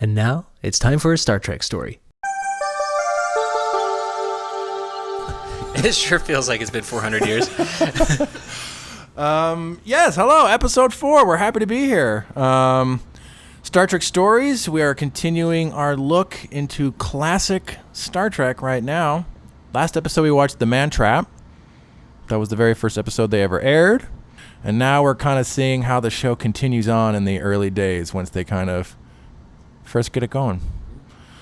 And now it's time for a Star Trek story. It sure feels like it's been 400 years. Yes, hello, episode 4. We're happy to be here. Star Trek Stories. We are continuing our look into classic Star Trek right now. Last episode we watched The Man Trap. That was the very first episode they ever aired. And now we're kind of seeing how the show continues on in the early days once they kind of first get it going.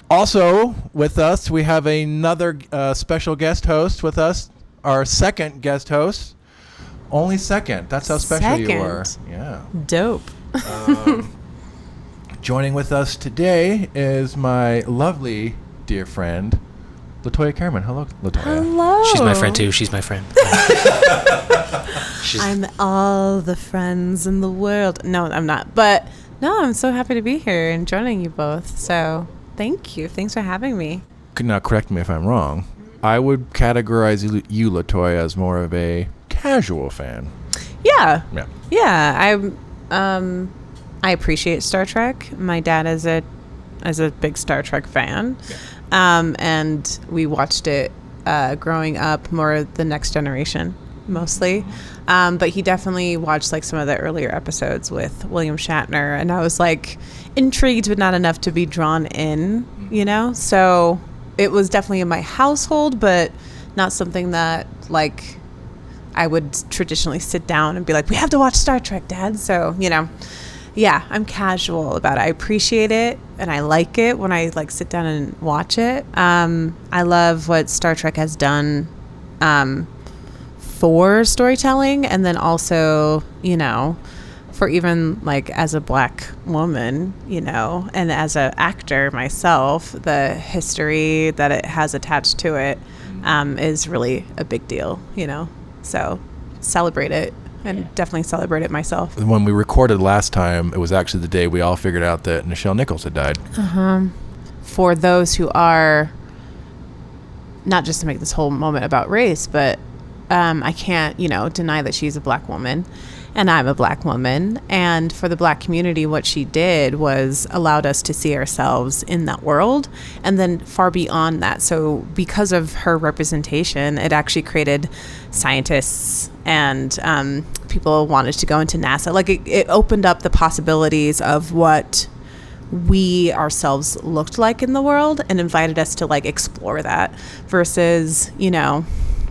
Also with us, we have another special guest host with us. Our second guest host. Only second. That's how special you are. Yeah. Dope. Joining with us today is my lovely dear friend, Latoya Cameron. Hello, Latoya. Hello. She's my friend too. She's my friend. I'm all the friends in the world. No, I'm not. But no, I'm so happy to be here and joining you both. So thank you. Thanks for having me. Now, correct me if I'm wrong. I would categorize you, Latoya, as more of a casual fan. Yeah. Yeah. Yeah. I appreciate Star Trek. My dad is a big Star Trek fan. Yeah. And we watched it growing up, more The Next Generation mostly. But he definitely watched like some of the earlier episodes with William Shatner, and I was like intrigued but not enough to be drawn in, you know? So it was definitely in my household, but not something that like I would traditionally sit down and be like, we have to watch Star Trek, Dad. So, you know, yeah, I'm casual about it. I appreciate it and I like it when I like sit down and watch it. I love what Star Trek has done for storytelling, and then also, you know, for even like as a Black woman, you know, and as an actor myself, the history that it has attached to it is really a big deal, you know. So celebrate it, and definitely celebrate it myself. When we recorded last time, it was actually the day we all figured out that Nichelle Nichols had died. For those who are, not just to make this whole moment about race, but I can't, you know, deny that she's a Black woman and I'm a Black woman. And for the Black community, what she did was allowed us to see ourselves in that world and then far beyond that. So because of her representation, it actually created scientists and people wanted to go into NASA. Like it opened up the possibilities of what we ourselves looked like in the world and invited us to like explore that versus, you know,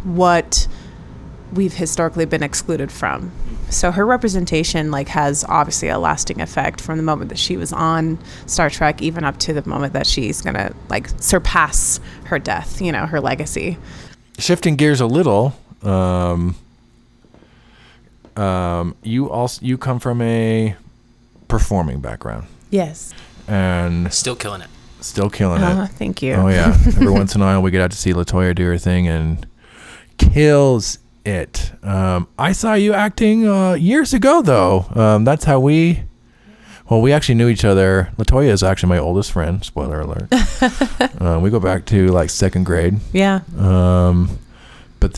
what we've historically been excluded from. So her representation like has obviously a lasting effect from the moment that she was on Star Trek even up to the moment that she's gonna like surpass her death, you know, her legacy. Shifting gears a little, you come from a performing background. Yes. And Still killing it. Thank you. Oh yeah. Every once in a while we get out to see Latoya do her thing and kills it. I saw you acting years ago though. That's how we actually knew each other. Latoya is actually my oldest friend. Spoiler alert. We go back to like second grade. Yeah. But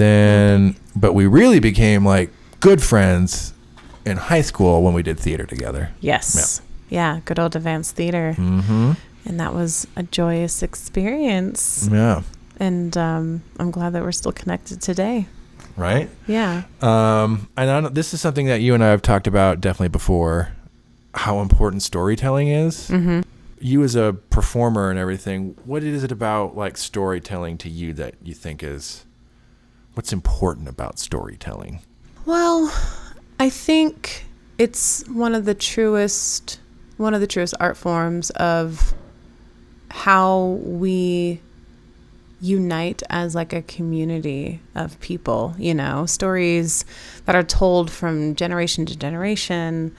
we really became like good friends in high school when we did theater together. Yes. Yeah. Good old advanced theater. Mm-hmm. And that was a joyous experience. Yeah. And I'm glad that we're still connected today. Right? Yeah. And this is something that you and I have talked about definitely before, how important storytelling is. Mm-hmm. You as a performer and everything, what is it about like storytelling to you that you think is, what's important about storytelling? Well, I think it's one of the truest art forms of how we unite as like a community of people, you know, stories that are told from generation to generation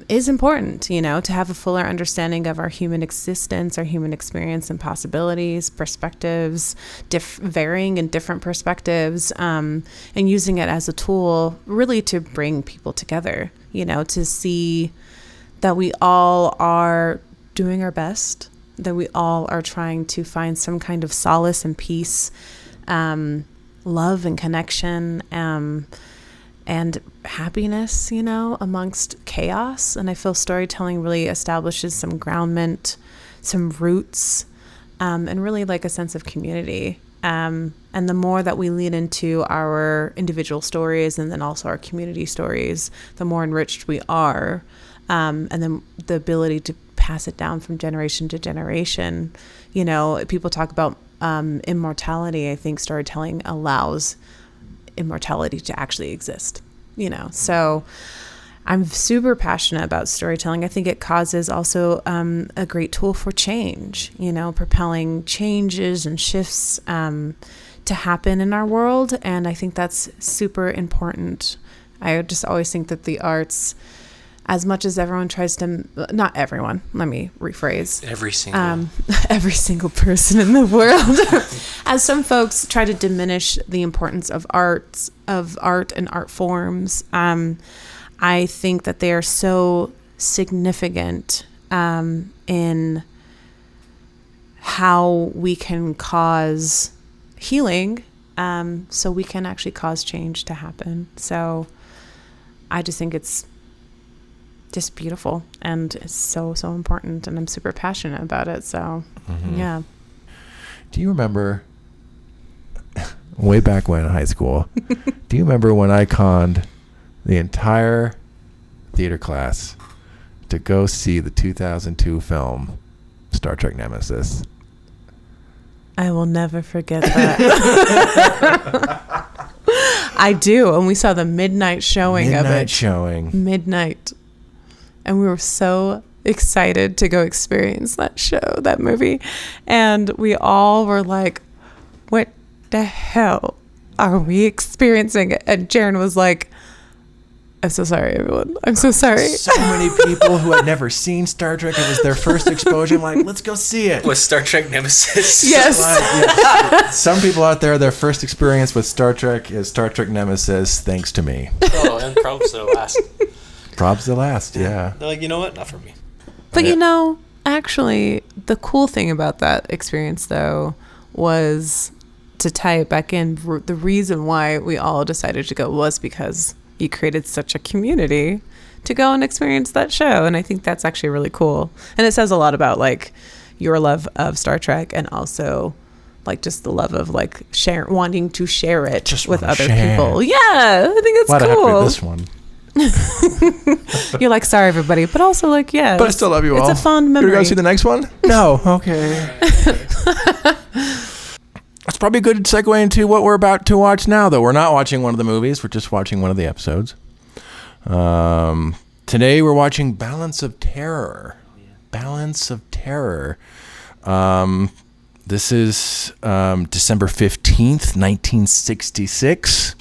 is important, you know, to have a fuller understanding of our human existence, our human experience and possibilities, perspectives, varying and different perspectives, and using it as a tool really to bring people together, you know, to see that we all are doing our best, that we all are trying to find some kind of solace and peace, love and connection, and happiness, amongst chaos. And I feel storytelling really establishes some groundment, some roots, and really like a sense of community. And the more that we lean into our individual stories and then also our community stories, the more enriched we are. And then the ability to pass it down from generation to generation. People talk about immortality. I think storytelling allows immortality to actually exist, So I'm super passionate about storytelling. I think it causes also a great tool for change, propelling changes and shifts to happen in our world. And I think that's super important. I just always think that the arts, as much as everyone tries to, not everyone, let me rephrase. Every single person in the world. As some folks try to diminish the importance of art and art forms, I think that they are so significant in how we can cause healing, so we can actually cause change to happen. So I just think it's just beautiful, and it's so, so important, and I'm super passionate about it. So, yeah. Do you remember way back when in high school, do you remember when I conned the entire theater class to go see the 2002 film Star Trek Nemesis? I will never forget that. I do. And we saw the midnight showing of it. Midnight. And we were so excited to go experience that movie. And we all were like, what the hell are we experiencing? And Jaron was like, I'm so sorry, everyone. I'm so sorry. So many people who had never seen Star Trek, it was their first exposure. I'm like, let's go see it. Was Star Trek Nemesis? Yes. Yes. Some people out there, their first experience with Star Trek is Star Trek Nemesis, thanks to me. Oh, and probs the last. Probs the last, yeah. They're like, you know what? Not for me. But actually, the cool thing about that experience, though, was to tie it back in. The reason why we all decided to go was because you created such a community to go and experience that show. And I think that's actually really cool. And it says a lot about like your love of Star Trek, and also like just the love of like wanting to share it just with other people. Yeah, I think that's cool. Happy this one. You're like, sorry everybody, but also like, yeah, but I still love you all. It's a fond memory. You're gonna go see the next one? No. Okay. That's probably a good segue into what we're about to watch now, though. We're not watching one of the movies. We're just watching one of the episodes. Today we're watching Balance of Terror. Balance of Terror. This is December 15th, 1966.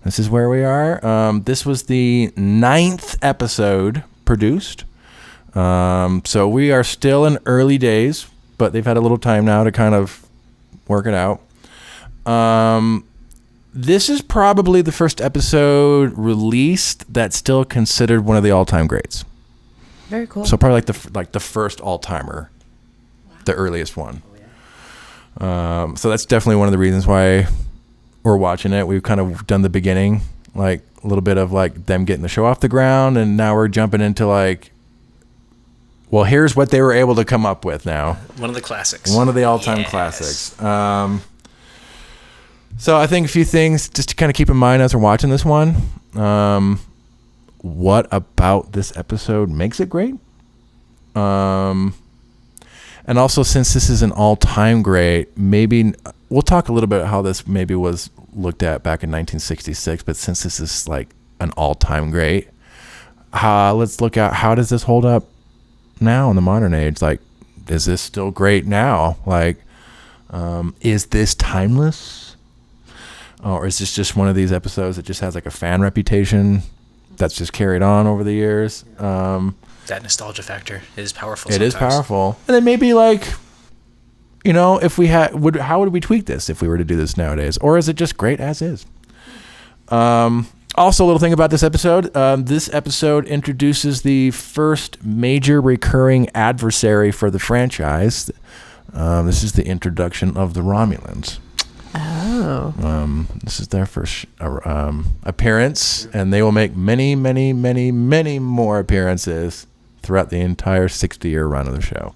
This is where we are. This was the 9th episode produced. So we are still in early days, but they've had a little time now to kind of work it out. This is probably the first episode released that's still considered one of the all-time greats. Very cool. So probably like the first all-timer, the earliest one. Oh, yeah. So that's definitely one of the reasons why we're watching it. We've kind of done the beginning, like a little bit of like them getting the show off the ground, and now we're jumping into like, well, here's what they were able to come up with now. One of the classics. One of the all-time classics. So I think a few things just to kind of keep in mind as we're watching this one. What about this episode makes it great? And also, since this is an all-time great, maybe we'll talk a little bit how this maybe was looked at back in 1966, but since this is like an all-time great, let's look at how does this hold up now in the modern age. Like, is this still great now? Like, is this timeless? Or is this just one of these episodes that just has like a fan reputation that's just carried on over the years? That nostalgia factor is powerful. It is powerful. And then maybe like, if we how would we tweak this if we were to do this nowadays? Or is it just great as is? Also, a little thing about this episode. This episode introduces the first major recurring adversary for the franchise. This is the introduction of the Romulans. Oh. This is their first appearance, and they will make many, many, many, many more appearances throughout the entire 60-year run of the show.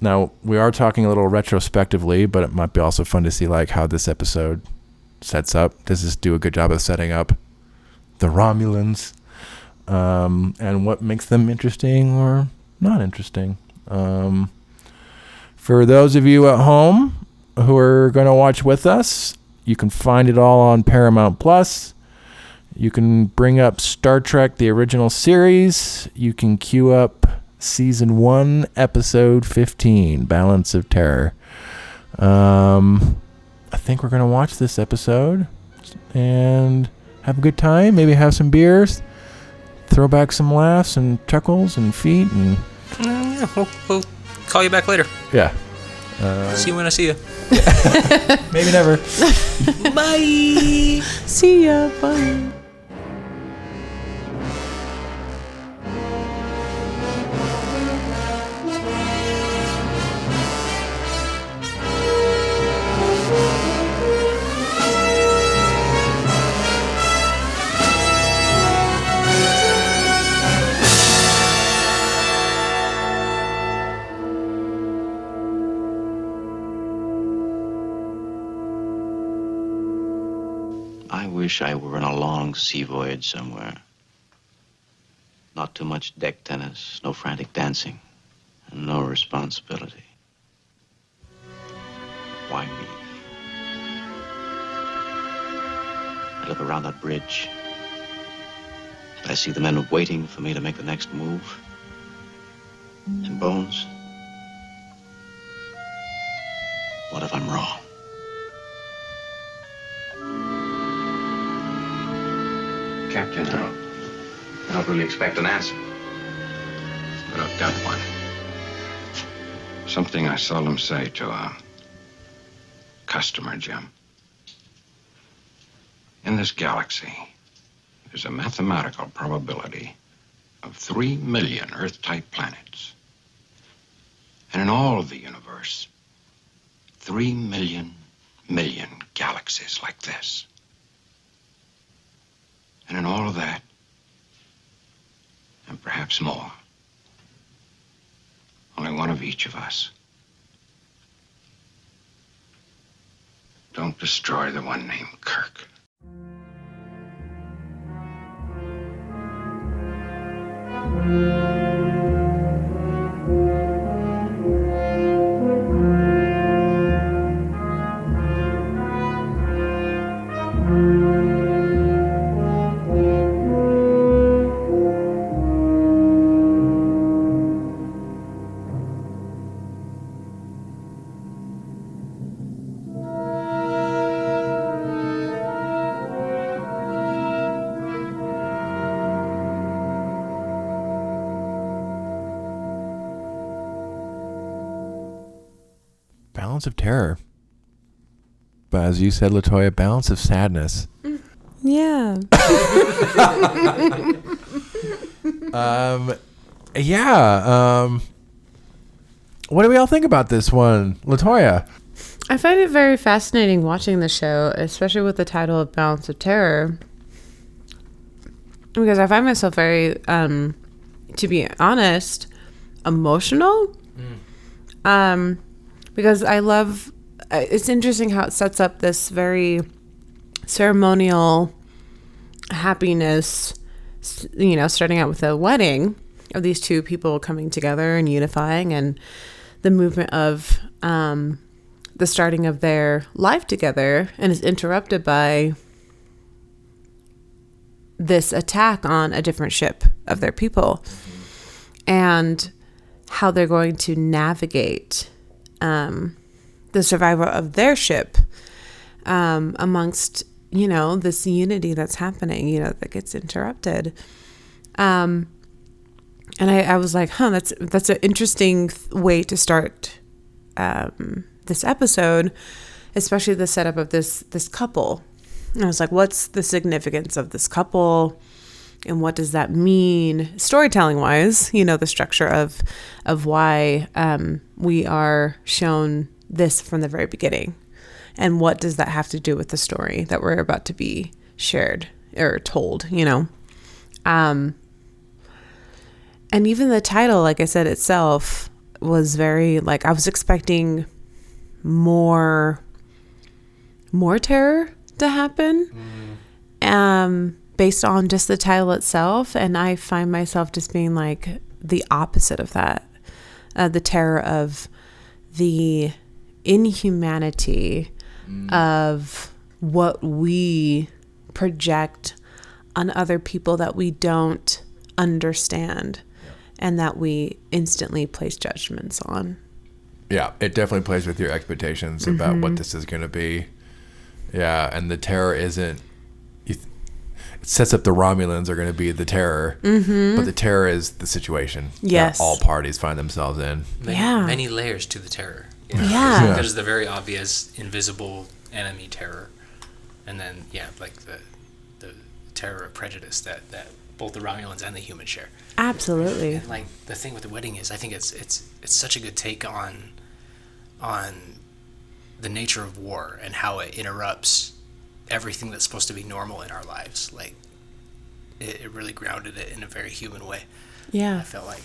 Now, we are talking a little retrospectively, but it might be also fun to see like how this episode sets up. Does this do a good job of setting up the Romulans, and what makes them interesting or not interesting? For those of you at home who are going to watch with us, you can find it all on Paramount Plus. You can bring up Star Trek, the original series. You can queue up Season 1, Episode 15, Balance of Terror. I think we're going to watch this episode and have a good time. Maybe have some beers. Throw back some laughs and chuckles and feet. And we'll call you back later. Yeah. See you when I see you. Maybe never. Bye. See ya. Bye. I wish I were on a long sea voyage somewhere. Not too much deck tennis, no frantic dancing, and no responsibility. Why me? I look around that bridge. I see the men waiting for me to make the next move. And Bones, what if I'm wrong? Captain, I don't really expect an answer, but I've got one. Something I seldom say to a customer, Jim. In this galaxy, there's a mathematical probability of 3 million Earth-type planets. And in all of the universe, 3 million galaxies like this. And in all of that, and perhaps more, only one of each of us. Don't destroy the one named Kirk. Balance of terror. But as you said, Latoya, balance of sadness. Yeah. What do we all think about this one? Latoya? I find it very fascinating watching the show, especially with the title of Balance of Terror. Because I find myself very, to be honest, emotional. Because I love, it's interesting how it sets up this very ceremonial happiness, you know, starting out with a wedding of these two people coming together and unifying, and the movement of the starting of their life together, and is interrupted by this attack on a different ship of their people, and how they're going to navigate the survival of their ship amongst, you know, this unity that's happening, you know, that gets interrupted. And I was like, that's an interesting way to start this episode, especially the setup of this couple. And I was like, what's the significance of this couple? And what does that mean storytelling wise, you know, the structure of why we are shown this from the very beginning. And what does that have to do with the story that we're about to be shared or told, you know? And even the title, like I said, itself was very, like, I was expecting more terror to happen, based on just the title itself. And I find myself just being like the opposite of that, the terror of the inhumanity of what we project on other people that we don't understand and that we instantly place judgments on. Yeah, it definitely plays with your expectations about what this is going to be. Yeah, and the terror isn't... it sets up the Romulans are going to be the terror, but the terror is the situation that all parties find themselves in. Many layers to the terror. Yeah. There's the very obvious invisible enemy terror, and then like the terror of prejudice that both the Romulans and the humans share. Absolutely. And like the thing with the wedding is, I think it's such a good take on the nature of war and how it interrupts everything that's supposed to be normal in our lives. Like it really grounded it in a very human way. Yeah. I felt like,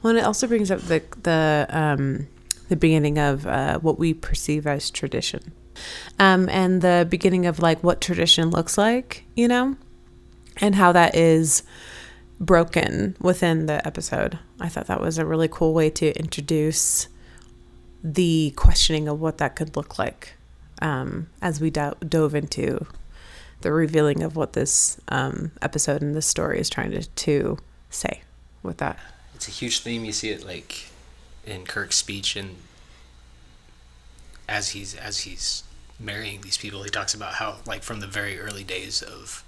Well, and it also brings up the beginning of what we perceive as tradition, and the beginning of like what tradition looks like, you know, and how that is broken within the episode. I thought that was a really cool way to introduce the questioning of what that could look like, as we dove into the revealing of what this episode and this story is trying to say with that. It's a huge theme. You see it like in Kirk's speech, and as he's marrying these people, he talks about how, like, from the very early days of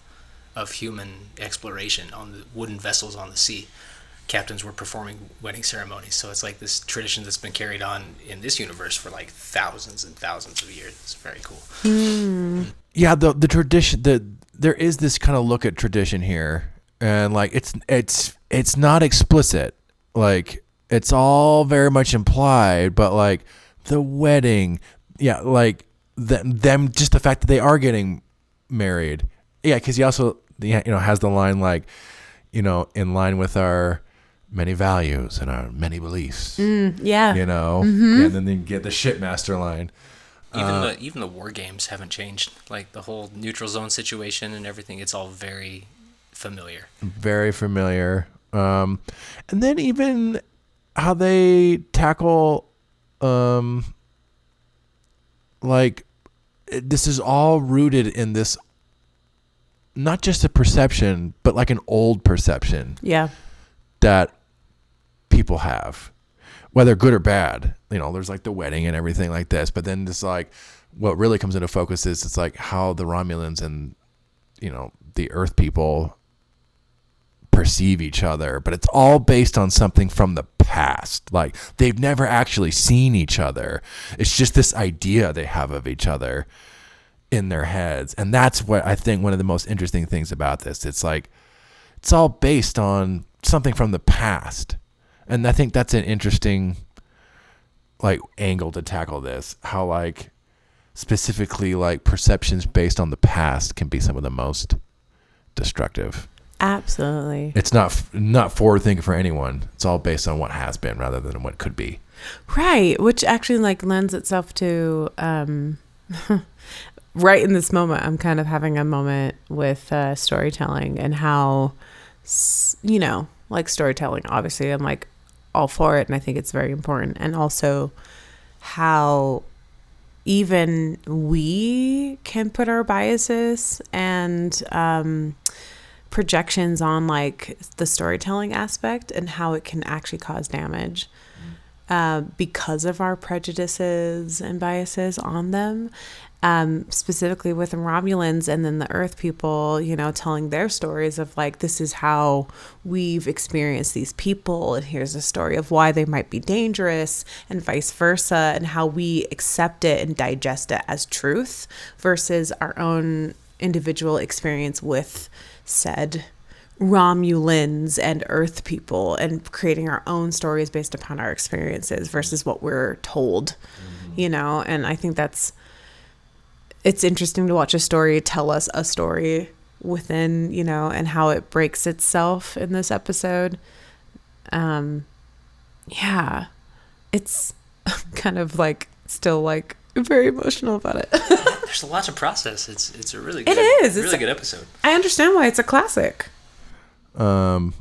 human exploration on the wooden vessels on the sea, captains were performing wedding ceremonies. So it's like this tradition that's been carried on in this universe for like thousands and thousands of years. It's very cool. Yeah, the tradition, there is this kind of look at tradition here, and like it's not explicit. Like it's all very much implied, but like the wedding, like them just the fact that they are getting married. Yeah, because he also has the line like, in line with our many values and our many beliefs. And then they get the shipmaster line. Even the war games haven't changed. Like the whole neutral zone situation and everything, it's all very familiar. Very familiar. And then even how they tackle, like, this is all rooted in this, not just a perception, but like an old perception. Yeah. That people have, whether good or bad. There's like the wedding and everything like this, but then it's like what really comes into focus is it's like how the Romulans and the Earth people perceive each other, but it's all based on something from the past. Like they've never actually seen each other. It's just this idea they have of each other in their heads. And that's what I think one of the most interesting things about this. It's like it's all based on something from the past. And I think that's an interesting like angle to tackle this. How like specifically like perceptions based on the past can be some of the most destructive. Absolutely. It's not forward thinking for anyone. It's all based on what has been rather than what could be. Right, which actually like lends itself to right in this moment I'm kind of having a moment with storytelling and how like storytelling, obviously I'm like all for it and I think it's very important, and also how even we can put our biases and projections on like the storytelling aspect and how it can actually cause damage because of our prejudices and biases on them, specifically with the Romulans and then the Earth people, telling their stories of like, this is how we've experienced these people and here's a story of why they might be dangerous and vice versa, and how we accept it and digest it as truth versus our own individual experience with said Romulans and Earth people, and creating our own stories based upon our experiences versus what we're told, and I think that's it's interesting to watch a story tell us a story within, you know, and how it breaks itself in this episode. Yeah, it's kind of like still like very emotional about it. There's a lot to process. It's a really good, really good episode. I understand why it's a classic. I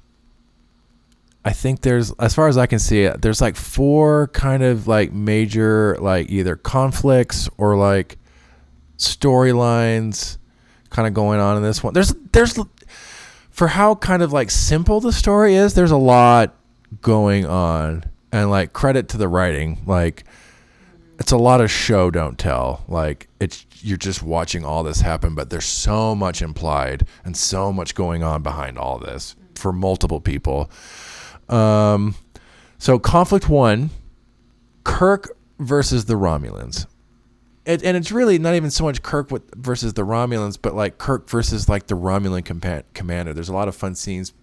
think there's, as far as I can see it, there's like 4 kind of like major like either conflicts or like storylines kind of going on in this one. There's for how kind of like simple the story is, there's a lot going on, and like credit to the writing. Like it's a lot of show don't tell. Like you're just watching all this happen, but there's so much implied and so much going on behind all this for multiple people. So conflict 1, Kirk versus the Romulans. And it's really not even so much Kirk versus the Romulans, but like Kirk versus like the Romulan commander. There's a lot of fun scenes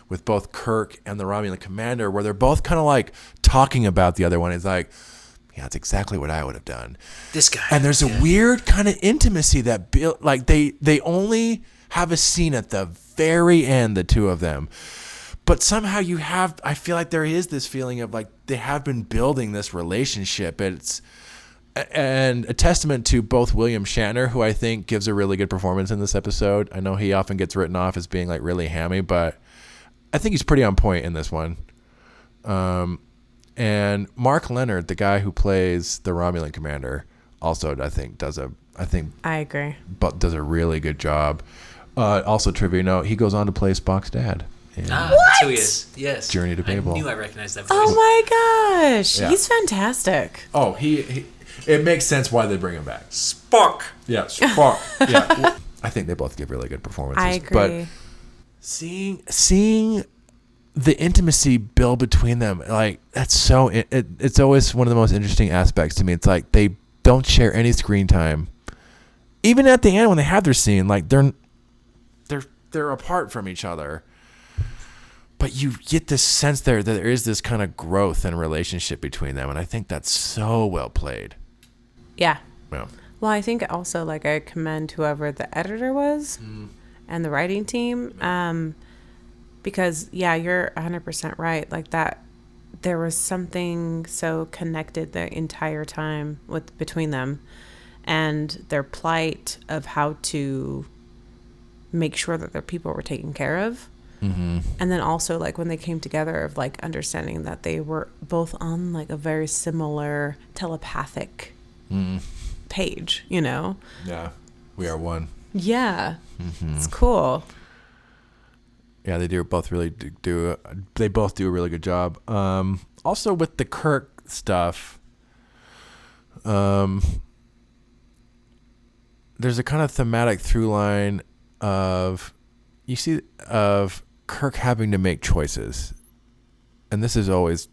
with both Kirk and the Romulan commander where they're both kind of like talking about the other one. It's like, yeah, that's exactly what I would have done. This guy. And there's a weird kind of intimacy that built, like they only have a scene at the very end, the two of them. But somehow I feel like there is this feeling of like they have been building this relationship. And a testament to both William Shatner, who I think gives a really good performance in this episode. I know he often gets written off as being like really hammy, but I think he's pretty on point in this one. And Mark Leonard, the guy who plays the Romulan commander, also I agree. But does a really good job. Also trivia note, he goes on to play Spock's dad. That's who he is. Yes. Journey to Babel. I knew I recognized that voice. Oh my gosh. Yeah. He's fantastic. Oh, he it makes sense why they bring him back. Spock. Yeah, Spock. Yeah. Well, I think they both give really good performances. I agree. But seeing the intimacy build between them, like that's so it's always one of the most interesting aspects to me. It's like they don't share any screen time. Even at the end when they have their scene, like they're apart from each other. But you get this sense that there is this kind of growth and relationship between them, and I think that's so well played. Yeah. Yeah. Well, I think also like I commend whoever the editor was and the writing team, because you're 100% right. Like that, there was something so connected the entire time between them, and their plight of how to make sure that their people were taken care of. Mm-hmm. And then also like when they came together of like understanding that they were both on like a very similar telepathic page, you know? Yeah. We are one. Yeah. Mm-hmm. It's cool. Yeah, they both do a really good job. Also with the Kirk stuff, there's a kind of thematic through line of Kirk having to make choices. And this is always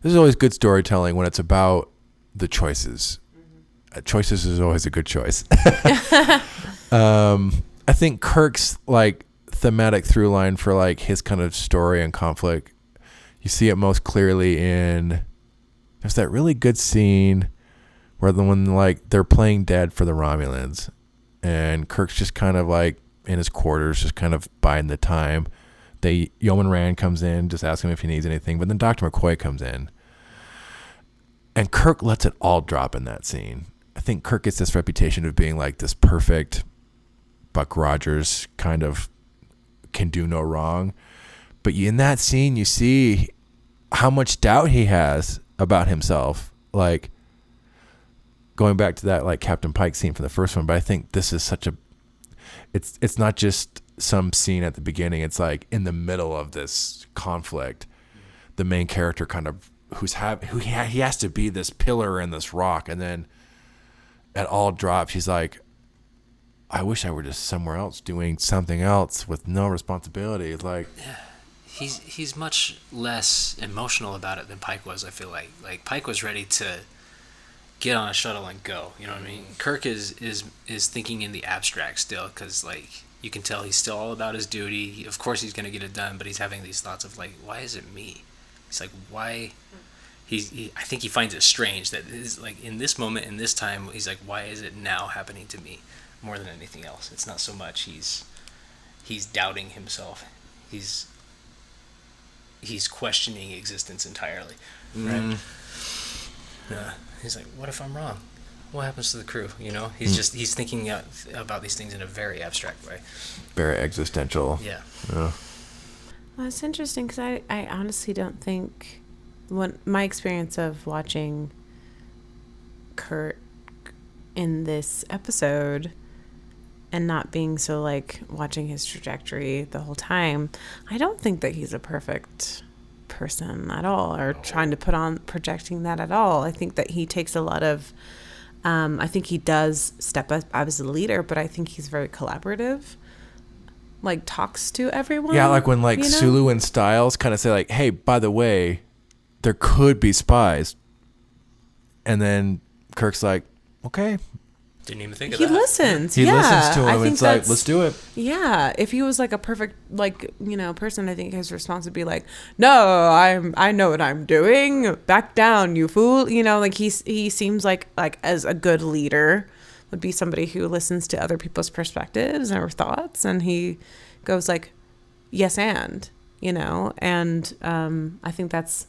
good storytelling when it's about the choices. Choices is always a good choice. I think Kirk's like thematic through line for like his kind of story and conflict, you see it most clearly in there's that really good scene where when like they're playing dead for the Romulans and Kirk's just kind of like in his quarters, just kind of biding the time. Yeoman Rand comes in, just asking him if he needs anything, but then Dr. McCoy comes in. And Kirk lets it all drop in that scene. I think Kirk gets this reputation of being like this perfect Buck Rogers kind of can do no wrong. But in that scene, you see how much doubt he has about himself. Like, going back to that like Captain Pike scene from the first one, but I think this is such a... It's not just some scene at the beginning. It's like in the middle of this conflict, the main character kind of he has to be this pillar in this rock, and then it all drops. He's like, I wish I were just somewhere else doing something else with no responsibility. It's like, he's much less emotional about it than Pike was. I feel like Pike was ready to get on a shuttle and go. You know what I mean? Kirk is thinking in the abstract still, because like you can tell he's still all about his duty. Of course he's gonna get it done, but he's having these thoughts of like, why is it me? It's like, why I think he finds it strange that is like in this moment, in this time, he's like, why is it now happening to me more than anything else? It's not so much he's doubting himself. He's questioning existence entirely, right? He's like, what if I'm wrong? What happens to the crew? He's thinking about these things in a very abstract way. Very existential. Yeah. Well, it's interesting because I honestly don't think my experience of watching Kurt in this episode and not being so like watching his trajectory the whole time, I don't think that he's a perfect person at all, or trying to projecting that at all. I think that he takes a lot of I think he does step up as a leader, but I think he's very collaborative, like talks to everyone. Yeah, like when like Sulu and Styles kind of say like, hey, by the way, there could be spies, and then Kirk's like, okay. Didn't even think of that. He listens. He listens to him. It's like, let's do it. Yeah. If he was like a perfect, like, person, I think his response would be like, no, I know what I'm doing. Back down, you fool. Like he seems like as a good leader would be somebody who listens to other people's perspectives or thoughts. And he goes like, yes, and I think that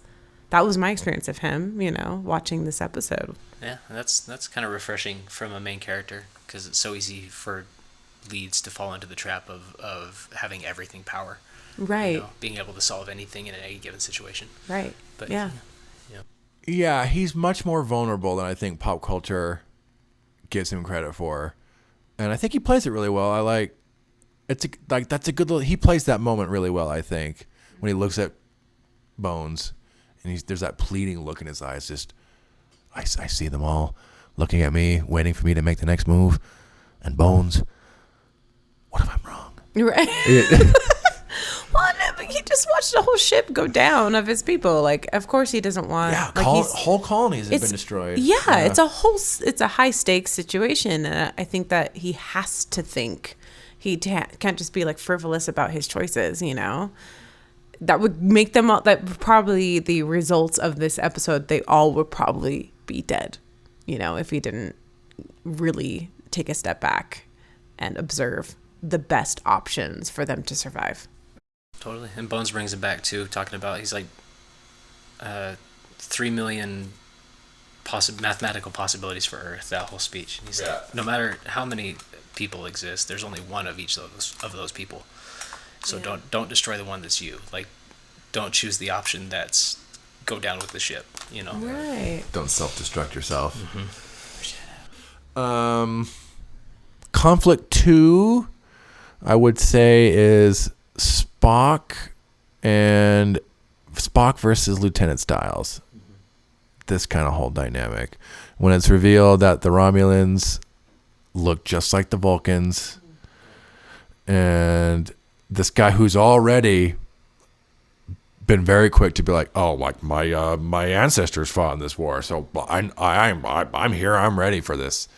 was my experience of him, watching this episode. Yeah, that's kind of refreshing from a main character, because it's so easy for leads to fall into the trap of having everything power. Right. Being able to solve anything in any given situation. Right. But yeah. Yeah, he's much more vulnerable than I think pop culture gives him credit for. And I think he plays it really well. That's a good little, he plays that moment really well, I think, when he looks at Bones. And there's that pleading look in his eyes. Just, I see them all looking at me, waiting for me to make the next move. And Bones, what if I'm wrong? Right. Well, no, but he just watched the whole ship go down of his people. Like, of course he doesn't want. Yeah, like whole colonies have been destroyed. Yeah, it's a high stakes situation, and I think that he has to think. He can't just be like frivolous about his choices. That would make them all, that probably the results of this episode, they all would probably be dead, if he didn't really take a step back and observe the best options for them to survive. Totally. And Bones brings it back too, talking about, he's like 3 million mathematical possibilities for Earth, that whole speech. And he's like, no matter how many people exist, there's only one of each of those people. So don't destroy the one that's you. Like, don't choose the option that's go down with the ship. Right. Don't self-destruct yourself. Mm-hmm. Conflict 2, I would say, is Spock versus Lieutenant Styles. This kind of whole dynamic. When it's revealed that the Romulans look just like the Vulcans, and this guy who's already been very quick to be like, oh, like my ancestors fought in this war, so I'm here, I'm ready for this.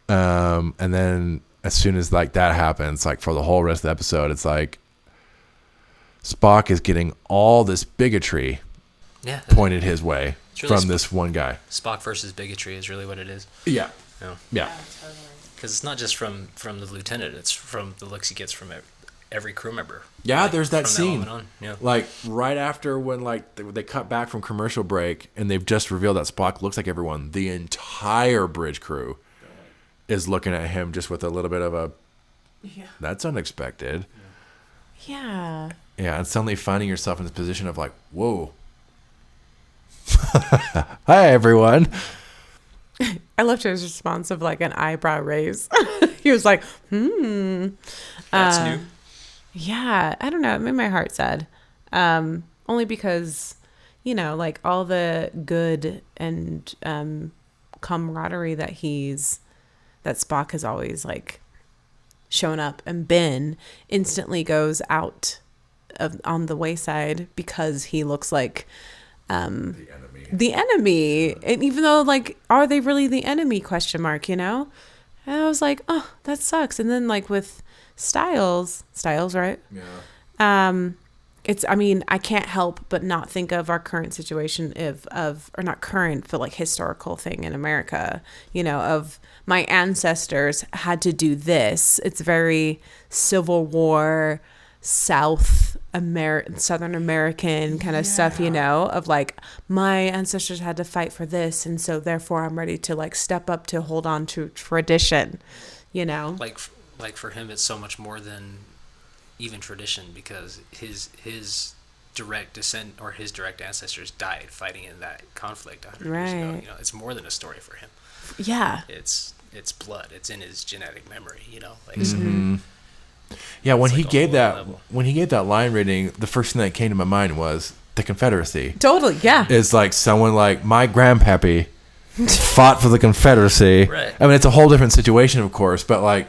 And then as soon as like that happens, like for the whole rest of the episode, it's like Spock is getting all this bigotry pointed his way really from this one guy. Spock versus bigotry is really what it is. Yeah. Totally. Because it's not just from the lieutenant; it's from the looks he gets from every crew member. Yeah, there's that scene. Yeah. Like right after when like they cut back from commercial break and they've just revealed that Spock looks like everyone. The entire bridge crew is looking at him just with a little bit of a, that's unexpected. Yeah. Yeah, and suddenly finding yourself in this position of like, whoa. Hi, everyone. I loved his response of like an eyebrow raise. He was like, That's new. Yeah, I don't know. It made my heart sad. Only because, like all the good and camaraderie that Spock has always like shown up and been instantly goes out on the wayside because he looks like the enemy. And even though like, are they really the enemy ? And I was like, oh, that sucks. And then like with Styles, right? Yeah. I mean, I can't help but not think of our current situation or not current, but like historical thing in America, of my ancestors had to do this. It's very Civil War, Southern American kind of stuff, of like my ancestors had to fight for this. And so therefore I'm ready to like step up to hold on to tradition, Like for him, it's so much more than even tradition, because his direct descent or his direct ancestors died fighting in that conflict 100 years ago. It's more than a story for him. Yeah. It's blood. It's in his genetic memory. Yeah, when It's he like a gave whole that level. when he gave that line reading, the first thing that came to my mind was the Confederacy. Totally. Yeah. It's like someone like my grandpappy fought for the Confederacy. Right. I mean, it's a whole different situation, of course, but like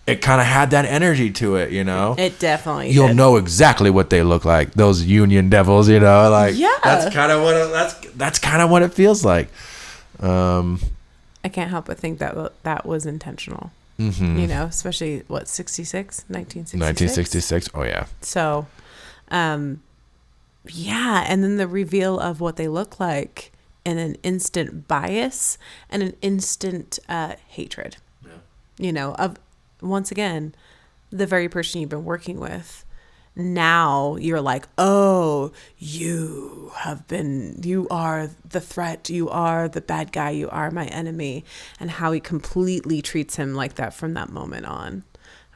it kind of had that energy to it, It definitely You'll did. know exactly what they look like, those Union devils, like Yeah. that's kind of what it feels like. I can't help but think that was intentional. Especially 1966. 1966. Oh yeah. So, yeah, and then the reveal of what they look like, and an instant bias and an instant hatred. Yeah. Of once again, the very person you've been working with. Now you're like, oh, you are the threat, you are the bad guy, you are my enemy, and how he completely treats him like that from that moment on.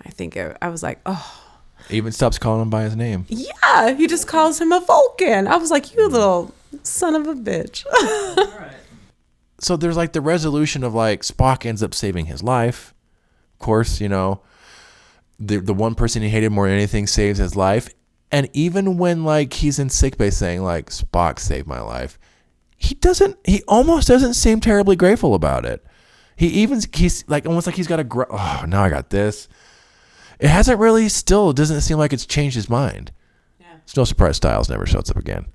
I think I was like, oh. Even stops calling him by his name. Yeah, he just calls him a Vulcan. I was like, you little son of a bitch. So there's like the resolution of like Spock ends up saving his life. Of course, the one person he hated more than anything saves his life. And even when like he's in sickbay saying like Spock saved my life, he almost doesn't seem terribly grateful about it. He's like almost like he's got now I got this. It hasn't really doesn't seem like it's changed his mind. Yeah. It's no surprise Styles never shows up again.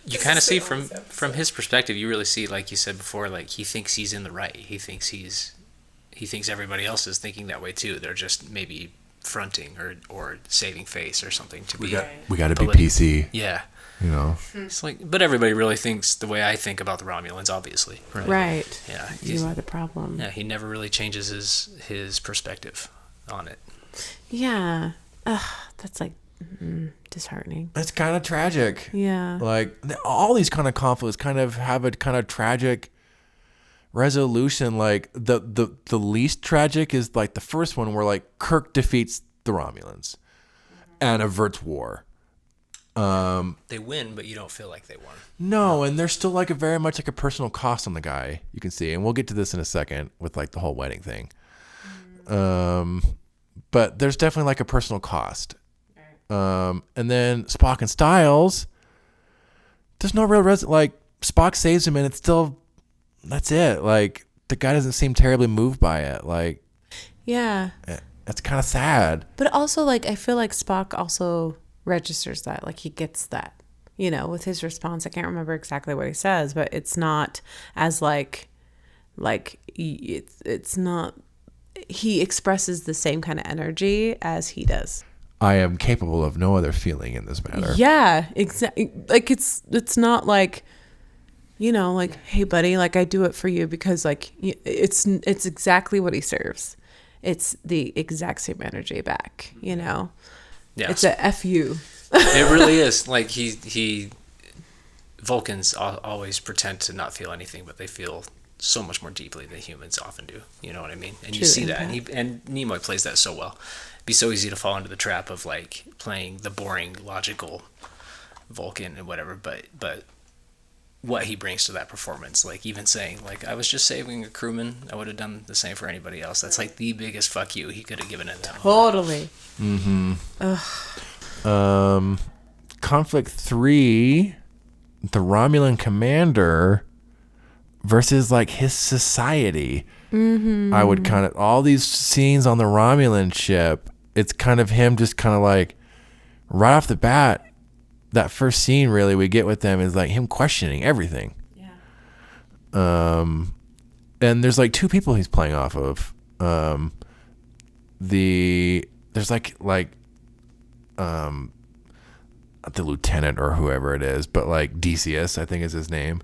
You kind of see from his perspective, you really see, like you said before, like he thinks he's in the right. He thinks everybody else is thinking that way too. They're just maybe fronting or saving face or something to be. We got to be PC. Yeah. It's like, but everybody really thinks the way I think about the Romulans, obviously. Right. Yeah. You are the problem. Yeah. He never really changes his perspective on it. Yeah. That's like disheartening. It's kind of tragic. Yeah. Like all these kind of conflicts kind of have a kind of tragic resolution. Like the least tragic is like the first one where like Kirk defeats the Romulans and averts war. They win, but you don't feel like they won. No, and there's still like very much like a personal cost on the guy, you can see, and we'll get to this in a second with like the whole wedding thing. But there's definitely like a personal cost. And then Spock and Styles, there's no real like Spock saves him and it's still, that's it. Like the guy doesn't seem terribly moved by it. Like, yeah, that's kind of sad. But also like, I feel like Spock also registers that, like he gets that, with his response. I can't remember exactly what he says, but it's not as like it's not, he expresses the same kind of energy as he does. I am capable of no other feeling in this matter. Yeah, exactly. Like it's not like, like, hey buddy, like I do it for you because like it's exactly what he serves. It's the exact same energy back, Yeah. It's a F you. It really is. Like he Vulcans always pretend to not feel anything, but they feel so much more deeply than humans often do. You know what I mean? And you see that, and Nimoy plays that so well. It'd be so easy to fall into the trap of like playing the boring, logical Vulcan and whatever. But what he brings to that performance, like even saying like I was just saving a crewman, I would have done the same for anybody else. That's like the biggest fuck you he could have given in that. Totally. Mm-hmm. Conflict 3, the Romulan commander versus like his society. Mm-hmm. I would kind of, all these scenes on the Romulan ship, it's kind of him just kind of like right off the bat, that first scene really we get with them is like him questioning everything. Yeah. And there's like two people he's playing off of. There's like the lieutenant or whoever it is, but like Decius, I think is his name.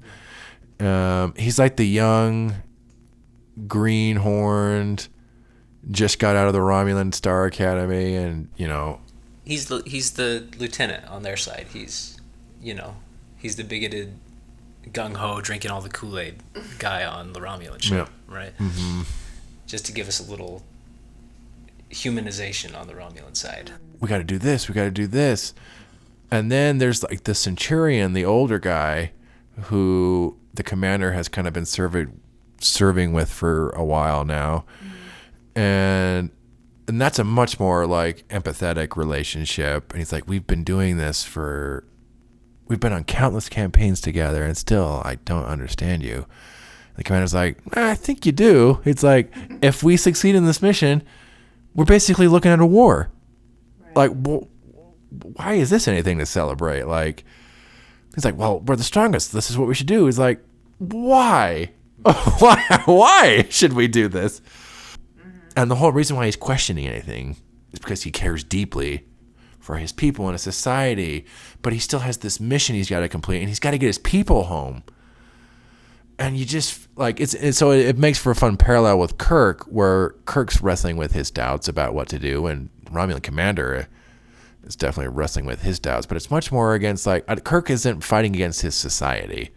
He's like the young, greenhorned, just got out of the Romulan Star Academy, and He's the lieutenant on their side. He's the bigoted, gung ho, drinking all the Kool-Aid guy on the Romulan show, right? Mm-hmm. Just to give us a little humanization on the Romulan side. We got to do this. We got to do this. And then there's like the Centurion, the older guy, who the commander has kind of been serving with for a while now, and that's a much more like empathetic relationship. And he's like, we've been on countless campaigns together, and still I don't understand you. The commander's like, I think you do. It's like, if we succeed in this mission, we're basically looking at a war. Right. Like, why is this anything to celebrate? Like, he's like, well, we're the strongest. This is what we should do. He's like, why? Why should we do this? And the whole reason why he's questioning anything is because he cares deeply for his people and his society, but he still has this mission he's got to complete, and he's got to get his people home. And you just like so it makes for a fun parallel with Kirk, where Kirk's wrestling with his doubts about what to do, and Romulan Commander is definitely wrestling with his doubts, but it's much more against like Kirk isn't fighting against his society,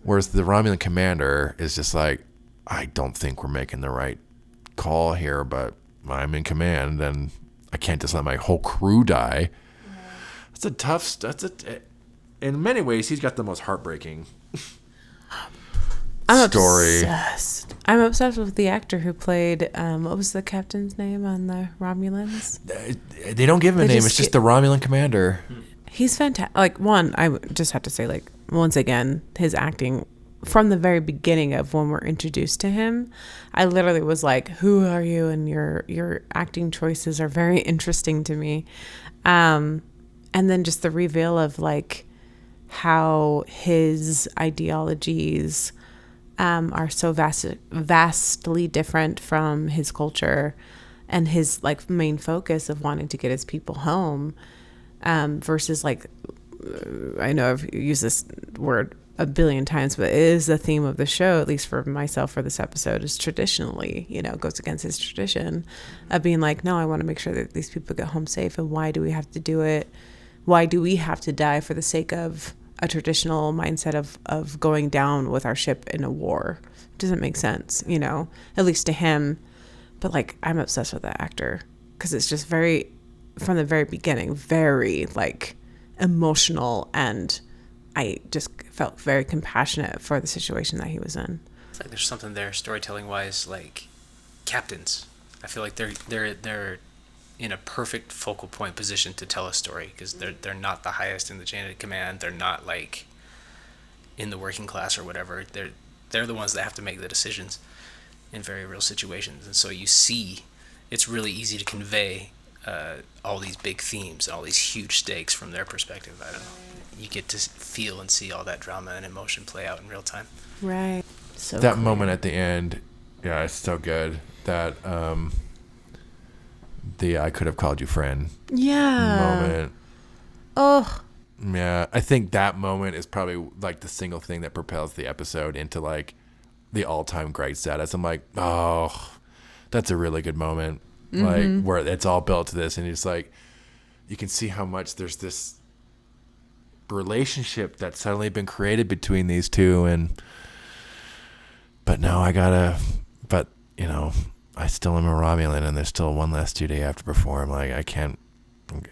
whereas the Romulan Commander is just like, I don't think we're making the right call here, but I'm in command and I can't just let my whole crew die. In many ways he's got the most heartbreaking story. I'm obsessed with the actor who played what was the captain's name on the Romulans? They don't give him a name. It's just the Romulan Commander. He's fantastic. Like, I just have to say, like, once again, his acting from the very beginning of when we're introduced to him, I literally was like, who are you? And your acting choices are very interesting to me. And then just the reveal of like how his ideologies are so vastly different from his culture, and his like main focus of wanting to get his people home, versus like, I know I've used this word a billion times, but it is the theme of the show, at least for myself for this episode, is traditionally, goes against his tradition of being like, no, I want to make sure that these people get home safe. And why do we have to do it? Why do we have to die for the sake of a traditional mindset of going down with our ship in a war? It doesn't make sense, at least to him. But like, I'm obsessed with that actor because it's just very, from the very beginning, very like emotional, and I just felt very compassionate for the situation that he was in. It's like there's something there storytelling wise, like captains. I feel like they're in a perfect focal point position to tell a story, because they're not the highest in the chain of command. They're not like in the working class or whatever. They're the ones that have to make the decisions in very real situations, and so you see, it's really easy to convey all these big themes, all these huge stakes from their perspective. I don't know. You get to feel and see all that drama and emotion play out in real time. Right. So that moment at the end, yeah, it's so good. That the I could have called you friend moment. Oh. Yeah, I think that moment is probably like the single thing that propels the episode into like the all-time great status. I'm like, oh, that's a really good moment. Like where it's all built to this, and it's like you can see how much there's this relationship that's suddenly been created between these two. But I still am a Romulan, and there's still one last duty I have to perform. Like, I can't,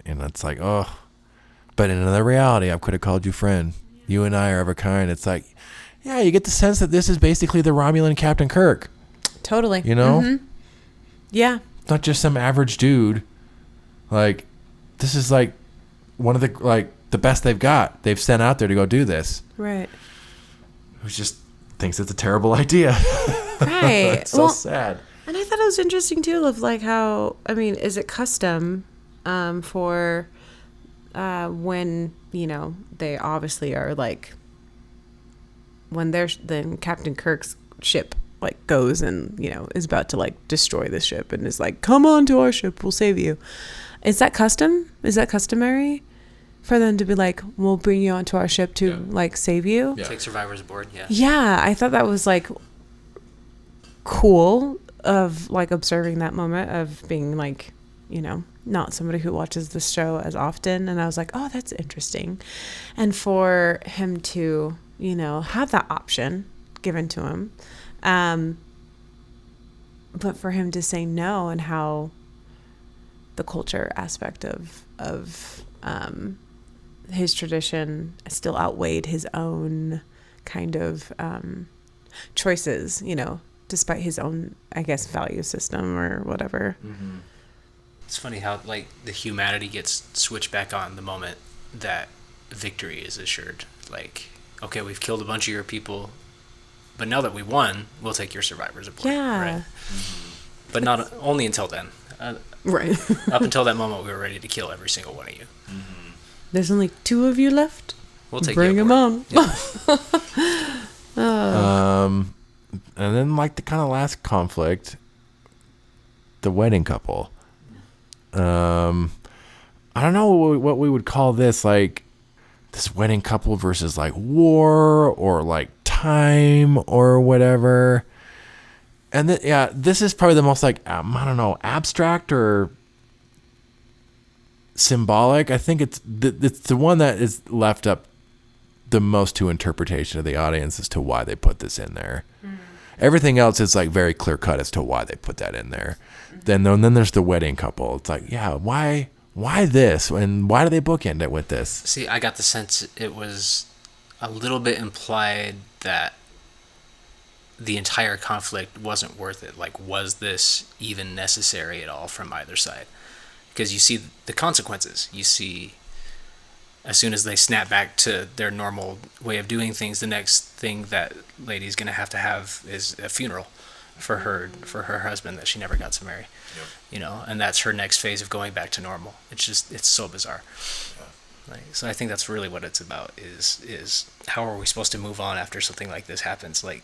it's like, oh, but in another reality, I could have called you friend. You and I are of a kind. It's like, yeah, you get the sense that this is basically the Romulan Captain Kirk. Totally. Yeah. It's not just some average dude. Like, this is like one of the best they've got. They've sent out there to go do this. Right. Who just thinks it's a terrible idea. Right. It's so sad. And I thought it was interesting too, of like how, I mean, is it custom for when, they obviously are like, when then Captain Kirk's ship like goes and, you know, is about to like destroy the ship and is like, come on to our ship, we'll save you. Is that customary for them to be like, we'll bring you onto our ship to like save you? Take survivors aboard. Yeah, I thought that was like cool of like observing that moment of being like, you know, not somebody who watches the show as often. And I was like, oh, that's interesting. And for him to, you know, have that option given to him, but for him to say no, and how the culture aspect of his tradition still outweighed his own kind of choices, you know, despite his own, I guess, value system or whatever. Mm-hmm. It's funny how like the humanity gets switched back on the moment that victory is assured. Like, okay, we've killed a bunch of your people, but now that we won, we'll take your survivors aboard. Yeah. Right? Mm-hmm. But not only until then. Right. Up until that moment, we were ready to kill every single one of you. Mm-hmm. There's only 2 of you left. We'll take Bring you them on. Yeah. And then like the kind of last conflict, the wedding couple. I don't know what we would call this, like this wedding couple versus like war or like time or whatever. And this is probably the most like, I don't know, abstract or symbolic. I think it's the one that is left up the most to interpretation of the audience as to why they put this in there. Mm-hmm. Everything else is like very clear cut as to why they put that in there. Mm-hmm. Then there's the wedding couple. It's like, yeah, why this? And why do they bookend it with this? See, I got the sense it was a little bit implied that the entire conflict wasn't worth it. Like, was this even necessary at all from either side? Because you see the consequences. You see, as soon as they snap back to their normal way of doing things, the next thing that lady's going to have is a funeral for her husband that she never got to marry. Yep. You know, and that's her next phase of going back to normal. It's so bizarre. Yeah. Like, so I think that's really what it's about is how are we supposed to move on after something like this happens? Like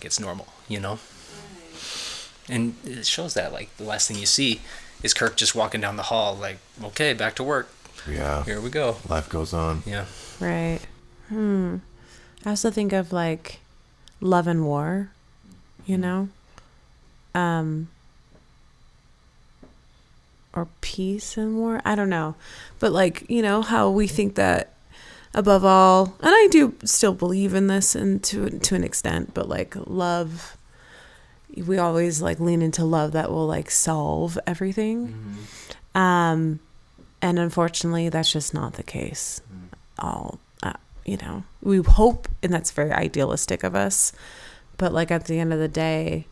it's normal, you know? Right. And it shows that, like, the last thing you see is Kirk just walking down the hall, like, okay, back to work. Yeah. Here we go. Life goes on. Yeah. Right. I also think of, like, Love and War, you know? Or Peace and War. I don't know. But, like, you know, how we think that above all, and I do still believe in this and to an extent, but like love, we always like lean into love that will like solve everything. Mm-hmm. And unfortunately that's just not the case. You know, we hope, and that's very idealistic of us, but like at the end of the day,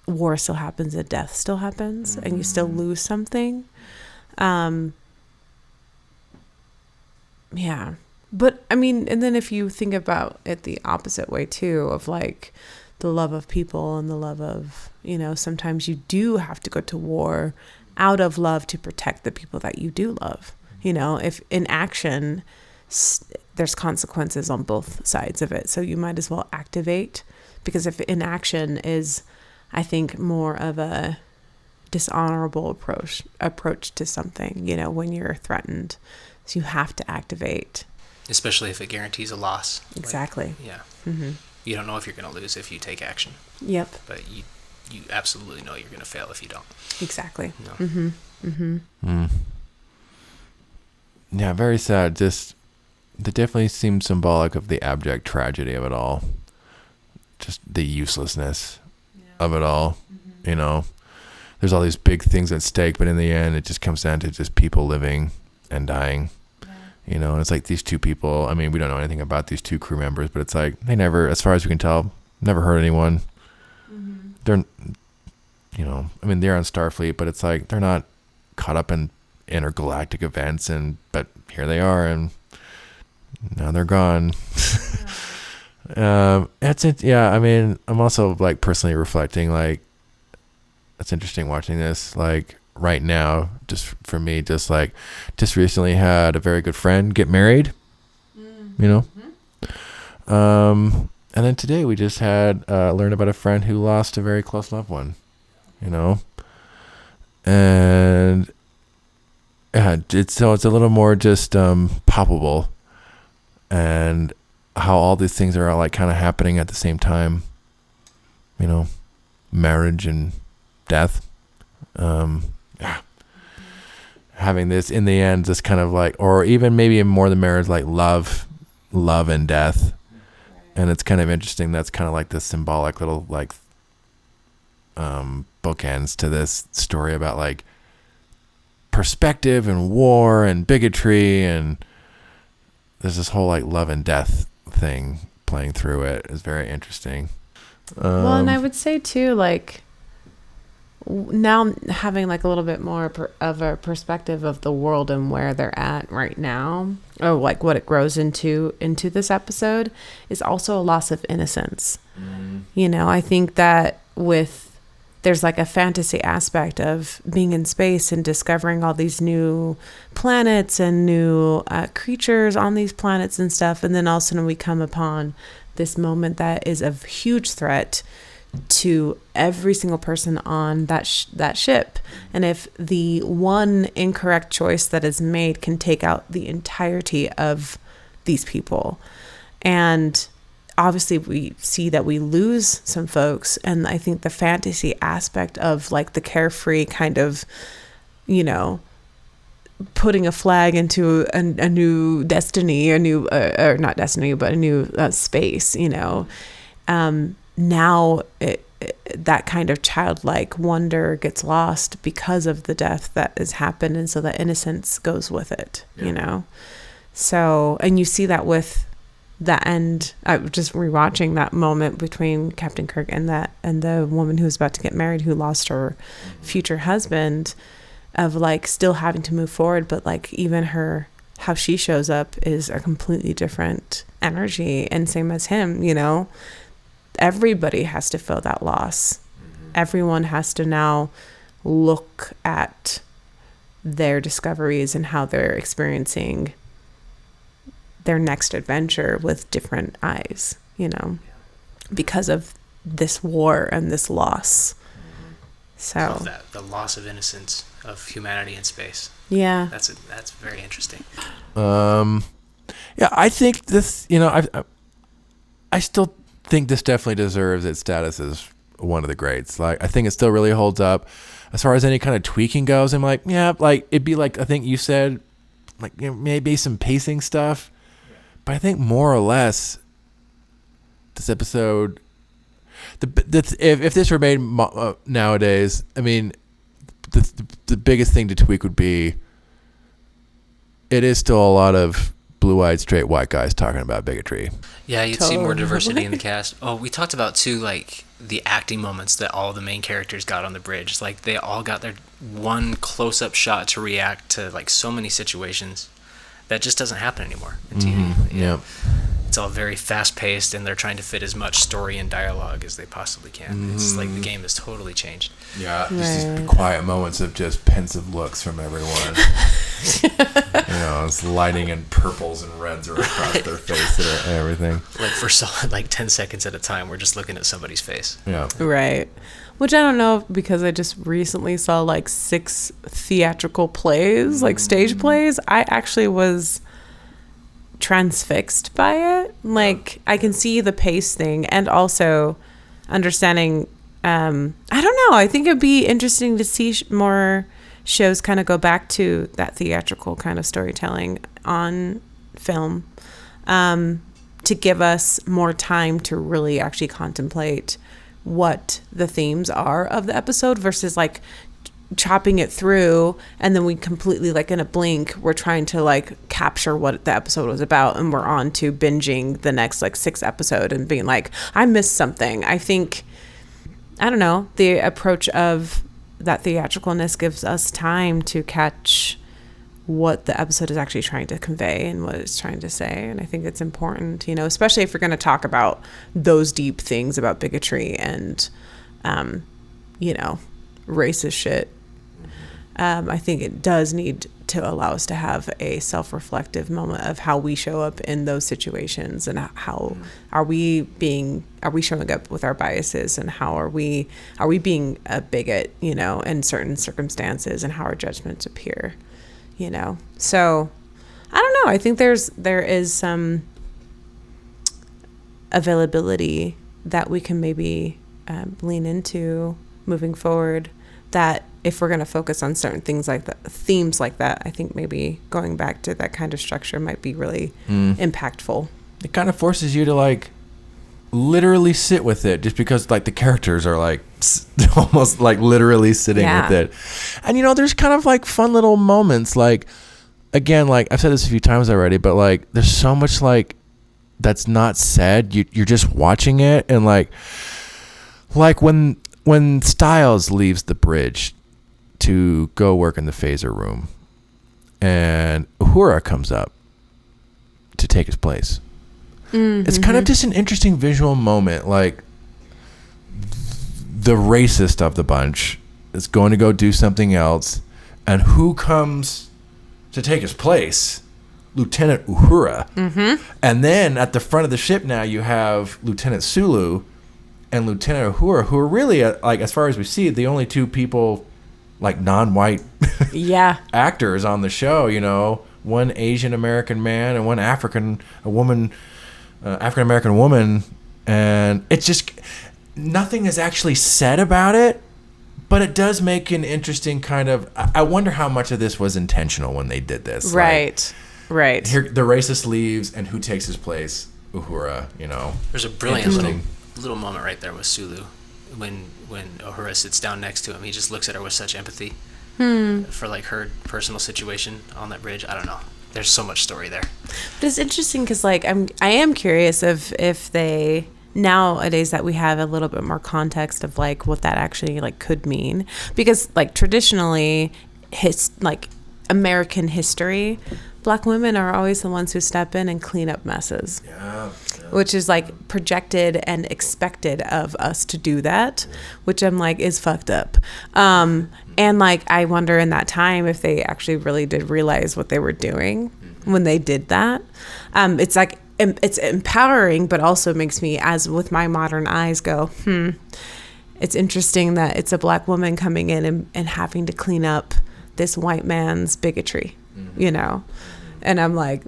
war still happens and death still happens. Mm-hmm. And you still lose something. Yeah. But I mean, and then if you think about it the opposite way too, of like the love of people and the love of, you know, sometimes you do have to go to war out of love to protect the people that you do love. You know, if in action, there's consequences on both sides of it. So you might as well activate, because if inaction is, I think, more of a dishonorable approach to something, you know, when you're threatened. So you have to activate. Especially if it guarantees a loss. Exactly. Like, yeah. Mm-hmm. You don't know if you're going to lose if you take action. Yep. But you absolutely know you're going to fail if you don't. Exactly. No. Mm-hmm. Mm-hmm. Mm. Yeah, very sad. Just, that definitely seems symbolic of the abject tragedy of it all. Just the uselessness of it all. Mm-hmm. You know, there's all these big things at stake, but in the end, it just comes down to just people living and dying. You know, and it's like these two people, I mean, we don't know anything about these two crew members, but it's like they never, as far as we can tell, never hurt anyone. Mm-hmm. They're, you know, I mean, they're on Starfleet, but it's like they're not caught up in intergalactic events, but here they are, and now they're gone. Yeah, I mean, I'm also like personally reflecting, like, it's interesting watching this, like, right now, just for me, just recently had a very good friend get married, you know? Mm-hmm. And then today we just had learned about a friend who lost a very close loved one, you know, and it's a little more just palpable, and how all these things are like kind of happening at the same time, you know, marriage and death. Having this in the end, just kind of like, or even maybe more than marriage, like love and death. And it's kind of interesting. That's kind of like the symbolic little like bookends to this story about like perspective and war and bigotry, and there's this whole like love and death thing playing through it. It's very interesting. Well, and I would say too, like now having like a little bit more of a perspective of the world and where they're at right now, or like what it grows into this episode, is also a loss of innocence. You know, I think that there's like a fantasy aspect of being in space and discovering all these new planets and new creatures on these planets and stuff, and then all of a sudden we come upon this moment that is a huge threat to every single person on that ship. And if the one incorrect choice that is made can take out the entirety of these people, and obviously we see that we lose some folks, and I think the fantasy aspect of like the carefree kind of, you know, putting a flag into a new destiny, a new or not destiny, but a new space, you know, now that kind of childlike wonder gets lost because of the death that has happened, and so that innocence goes with it. You know, so, and you see that with the end. I was just rewatching that moment between Captain Kirk and the woman who was about to get married, who lost her future husband, of like still having to move forward, but like even how she shows up is a completely different energy, and same as him, you know. Everybody has to feel that loss. Everyone has to now look at their discoveries and how they're experiencing their next adventure with different eyes, you know, because of this war and this loss. So I love that, the loss of innocence of humanity in space. Yeah, That's very interesting. Yeah, I think this, you know, I still think this definitely deserves its status as one of the greats. Like, I think it still really holds up as far as any kind of tweaking goes. I'm like, yeah, like it'd be like, I think you said, like, you know, maybe some pacing stuff, but I think more or less this episode, if this were made nowadays, I mean, the biggest thing to tweak would be, it is still a lot of blue-eyed straight white guys talking about bigotry. Yeah, you'd see more diversity in the cast. Oh, we talked about too, like the acting moments that all the main characters got on the bridge. Like they all got their one close-up shot to react to like so many situations that just doesn't happen anymore in TV. Yeah. It's all very fast-paced, and they're trying to fit as much story and dialogue as they possibly can. It's like the game has totally changed. Yeah, just these quiet moments of just pensive looks from everyone. You know, it's lighting and purples and reds are across their face and everything. Like for like 10 seconds at a time, we're just looking at somebody's face. Yeah. right. Which I don't know, because I just recently saw like 6 theatrical plays, like stage plays. I actually was transfixed by it. Like, I can see the pace thing, and also understanding, I don't know, I think it'd be interesting to see more shows kind of go back to that theatrical kind of storytelling on film, to give us more time to really actually contemplate what the themes are of the episode, versus like chopping it through, and then we completely, like in a blink, we're trying to like capture what the episode was about, and we're on to binging the next like 6 episode and being like, I missed something. I think, I don't know, the approach of that theatricalness gives us time to catch what the episode is actually trying to convey and what it's trying to say. And I think it's important, you know, especially if we're going to talk about those deep things about bigotry and, you know, racist shit. I think it does need to allow us to have a self-reflective moment of how we show up in those situations, and how are we showing up with our biases, and how are we being a bigot, in certain circumstances, and how our judgments appear, So I don't know. I think there is some availability that we can maybe lean into moving forward, that if we're going to focus on certain things like that, themes like that, I think maybe going back to that kind of structure might be really impactful. It kind of forces you to like literally sit with it, just because like the characters are like almost like literally sitting with it. And there's kind of like fun little moments, like, again, like I've said this a few times already, but like there's so much like that's not said. You're just watching it, and like when Styles leaves the bridge to go work in the phaser room, and Uhura comes up to take his place. It's kind of just an interesting visual moment. Like, the racist of the bunch is going to go do something else, and who comes to take his place? Lieutenant Uhura. And then at the front of the ship now you have Lieutenant Sulu and Lieutenant Uhura, who are really, like, as far as we see, the only two people, like, non-white actors on the show. One Asian American man and one African American woman, and it's just nothing is actually said about it, but it does make an interesting kind of. I wonder how much of this was intentional when they did this. Right. Right. Here, the racist leaves, and who takes his place? Uhura. There's a brilliant little moment right there with Sulu, when Uhura sits down next to him. He just looks at her with such empathy for like her personal situation on that bridge. I don't know. There's so much story there. But it's interesting because like I am curious if they, nowadays that we have a little bit more context of like what that actually like could mean, because like traditionally like American history, Black women are always the ones who step in and clean up messes. Which is like projected and expected of us to do that, which I'm like is fucked up. And like I wonder in that time if they actually really did realize what they were doing when they did that. It's like it's empowering, but also makes me, as with my modern eyes, go, it's interesting that it's a Black woman coming in and having to clean up this white man's bigotry, and I'm like,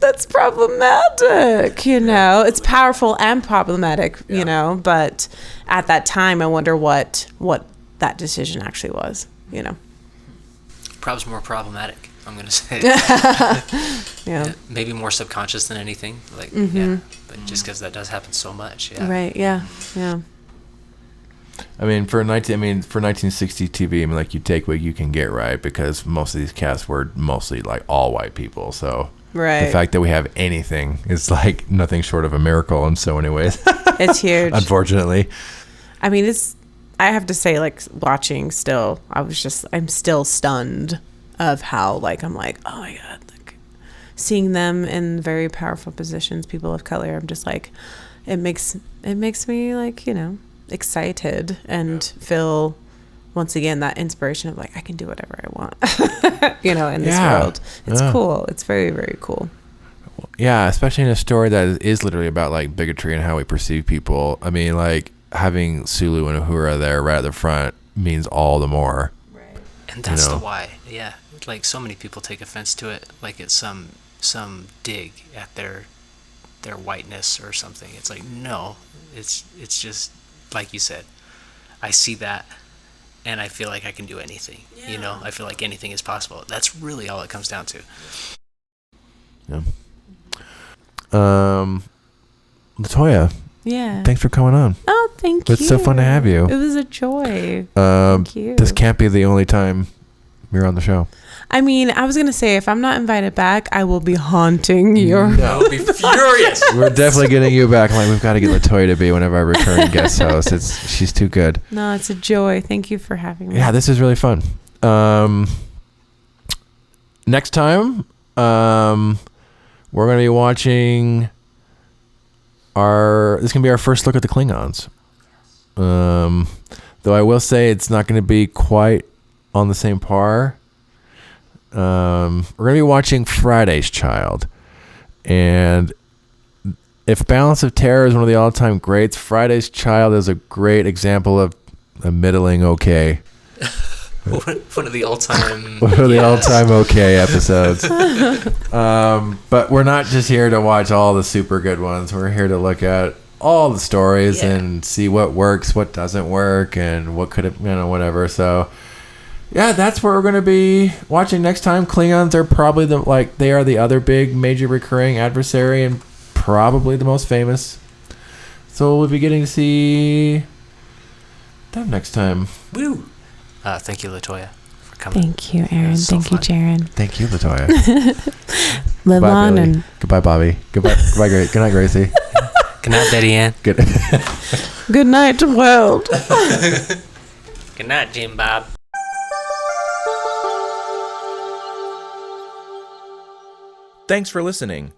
that's problematic, it's powerful and problematic, but at that time I wonder what that decision actually was, Probably more problematic, I'm gonna say. Maybe more subconscious than anything, like but just because that does happen so much. Right. I mean, for 1960 TV, like, you take what you can get, right? Because most of these casts were mostly like all white people, so the fact that we have anything is like nothing short of a miracle in so many ways. It's huge, unfortunately. I mean, I have to say, like, watching still, I'm still stunned of how, like, I'm like, oh my God, like, seeing them in very powerful positions, people of color, I'm just like, it makes me like, excited and feel once again that inspiration of like I can do whatever I want in this world. It's cool. It's very, very cool. Yeah, especially in a story that is literally about like bigotry and how we perceive people. I mean, like, having Sulu and Uhura there right at the front means all the more. Right. And that's the why. Yeah. Like, so many people take offense to it, like it's some dig at their whiteness or something. It's like, no, it's just like you said, I see that and I feel like I can do anything. I feel like anything is possible. That's really all it comes down to. Yeah. Latoya. Yeah. Thanks for coming on. Oh, thank you. It's so fun to have you. It was a joy. Thank you. This can't be the only time you're on the show. I mean, I was going to say, if I'm not invited back, I will be haunting your... No, I'll be furious. We're definitely getting you back. Like, we've got to get Latoya to be one of our recurring guest hosts. She's too good. No, it's a joy. Thank you for having me. Yeah, this is really fun. Next time, we're going to be watching this is going to be our first look at the Klingons. Though I will say it's not going to be quite on the same par. We're going to be watching Friday's Child. And if Balance of Terror is one of the all-time greats, Friday's Child is a great example of a middling okay. One of the all-time... One of the all-time okay episodes. But we're not just here to watch all the super good ones. We're here to look at all the stories and see what works, what doesn't work, and what could have, whatever. So, yeah, that's what we're going to be watching next time. Klingons are probably they are the other big major recurring adversary and probably the most famous. So we'll be getting to see them next time. Woo! Thank you, Latoya, for coming. Thank you, Aaron. Thank you, Jaron. Thank you, Latoya. Live Goodbye, on Billy. and Goodbye, Bobby. Goodbye, Good night, Gracie. Good night, Betty Ann. Good. good night, world. Good night, Jim Bob. Thanks for listening.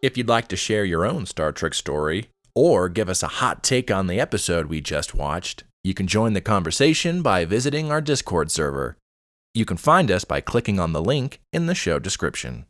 If you'd like to share your own Star Trek story or give us a hot take on the episode we just watched, you can join the conversation by visiting our Discord server. You can find us by clicking on the link in the show description.